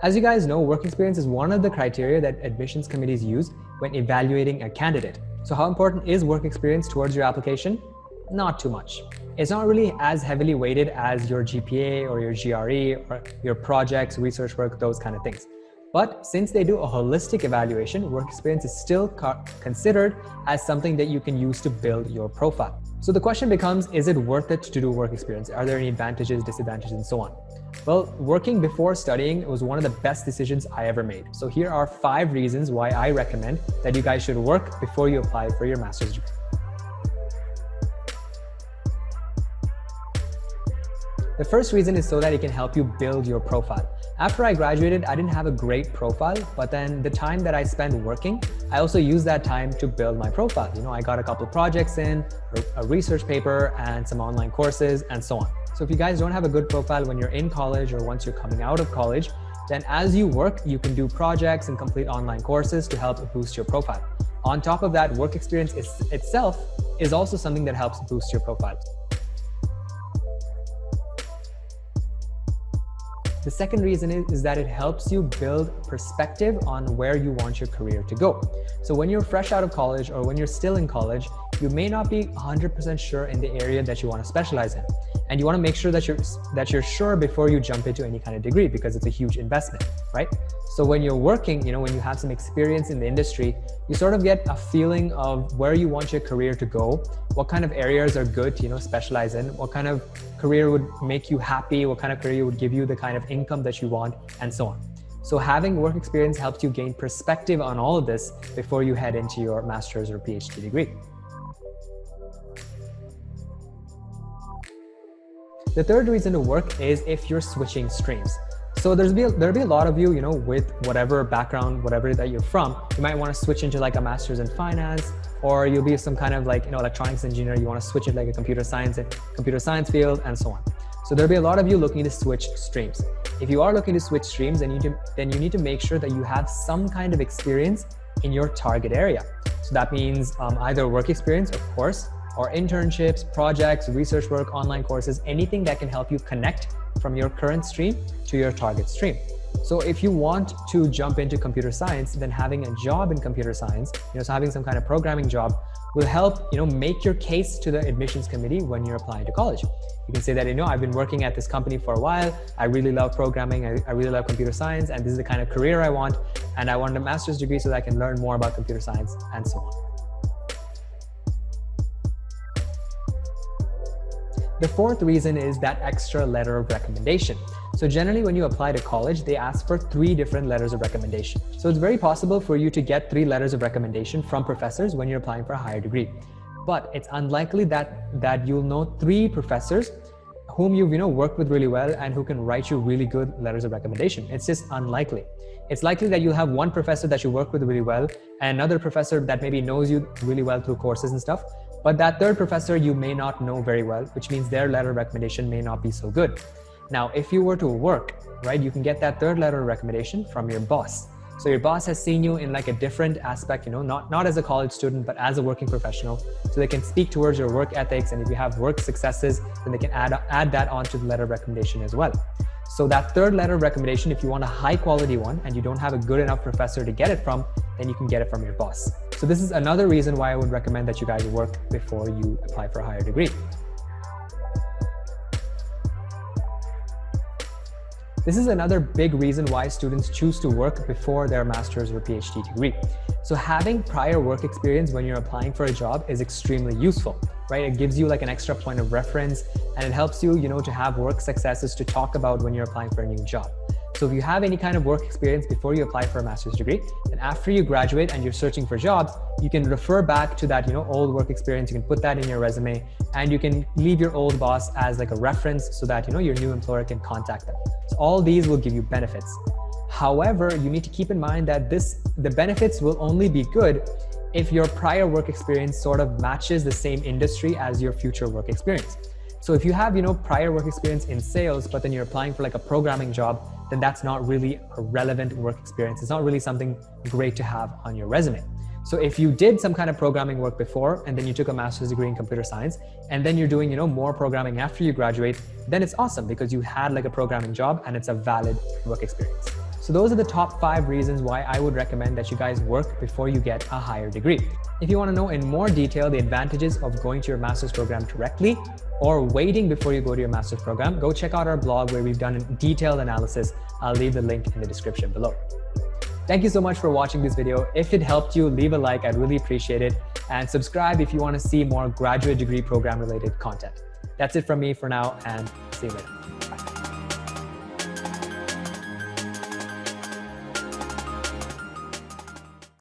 As you guys know, work experience is one of the criteria that admissions committees use when evaluating a candidate. So how important is work experience towards your application? Not too much. It's not really as heavily weighted as your GPA or your GRE or your projects, research work, those kind of things. But since they do a holistic evaluation, work experience is still considered as something that you can use to build your profile. So the question becomes, is it worth it to do work experience? Are there any advantages, disadvantages, and so on? Well, working before studying was one of the best decisions I ever made. So here are 5 reasons why I recommend that you guys should work before you apply for your master's degree. The first reason is so that it can help you build your profile. After I graduated, I didn't have a great profile, but then the time that I spent working, I also used that time to build my profile. I got a couple projects in, a research paper, and some online courses, and so on. So if you guys don't have a good profile when you're in college or once you're coming out of college, then as you work, you can do projects and complete online courses to help boost your profile. On top of that, work experience itself is also something that helps boost your profile. The second reason is that it helps you build perspective on where you want your career to go. So when you're fresh out of college or when you're still in college, you may not be 100% sure in the area that you want to specialize in. And you want to make sure that you're sure before you jump into any kind of degree, because it's a huge investment, right? So when you're working, when you have some experience in the industry, you sort of get a feeling of where you want your career to go, what kind of areas are good to, specialize in, what kind of career would make you happy, what kind of career would give you the kind of income that you want, and so on. So having work experience helps you gain perspective on all of this before you head into your master's or PhD degree. The third reason to work is if you're switching streams. So there'll be a lot of you, with whatever background, whatever that you're from, you might want to switch into like a master's in finance, or you'll be some kind of like, electronics engineer, you want to switch it like a computer science field, and so on. So there'll be a lot of you looking to switch streams. If you are looking to switch streams, then you need to make sure that you have some kind of experience in your target area. So that means either work experience, of course, or internships, projects, research work, online courses, anything that can help you connect from your current stream to your target stream. So if you want to jump into computer science, then having a job in computer science, so having some kind of programming job will help, make your case to the admissions committee when you're applying to college. You can say that, I've been working at this company for a while. I really love programming. I really love computer science, and this is the kind of career I want. And I want a master's degree so that I can learn more about computer science, and so on. The fourth reason is that extra letter of recommendation. So generally when you apply to college, they ask for 3 different letters of recommendation. So it's very possible for you to get 3 letters of recommendation from professors when you're applying for a higher degree. But it's unlikely that you'll know 3 professors whom you've worked with really well and who can write you really good letters of recommendation. It's just unlikely. It's likely that you'll have one professor that you work with really well and another professor that maybe knows you really well through courses and stuff. But that third professor you may not know very well, which means their letter of recommendation may not be so good. Now, if you were to work, right, you can get that third letter of recommendation from your boss. So your boss has seen you in like a different aspect, not as a college student, but as a working professional. So they can speak towards your work ethics, and if you have work successes, then they can add that onto the letter of recommendation as well. So that third letter of recommendation, if you want a high quality one and you don't have a good enough professor to get it from, then you can get it from your boss. So this is another reason why I would recommend that you guys work before you apply for a higher degree. This is another big reason why students choose to work before their master's or PhD degree. So having prior work experience when you're applying for a job is extremely useful, right? It gives you like an extra point of reference, and it helps you, to have work successes to talk about when you're applying for a new job. So if you have any kind of work experience before you apply for a master's degree, then after you graduate and you're searching for jobs, you can refer back to that, old work experience. You can put that in your resume, and you can leave your old boss as like a reference so that, your new employer can contact them. So all these will give you benefits. However, you need to keep in mind that the benefits will only be good if your prior work experience sort of matches the same industry as your future work experience. So if you have, prior work experience in sales, but then you're applying for like a programming job, then that's not really a relevant work experience. It's not really something great to have on your resume. So if you did some kind of programming work before, and then you took a master's degree in computer science, and then you're doing, more programming after you graduate, then it's awesome because you had like a programming job and it's a valid work experience. So those are the top 5 reasons why I would recommend that you guys work before you get a higher degree. If you want to know in more detail the advantages of going to your master's program directly or waiting before you go to your master's program, go check out our blog where we've done a detailed analysis. I'll leave the link in the description below. Thank you so much for watching this video. If it helped you, leave a like. I'd really appreciate it. And subscribe if you want to see more graduate degree program related content. That's it from me for now, and see you later.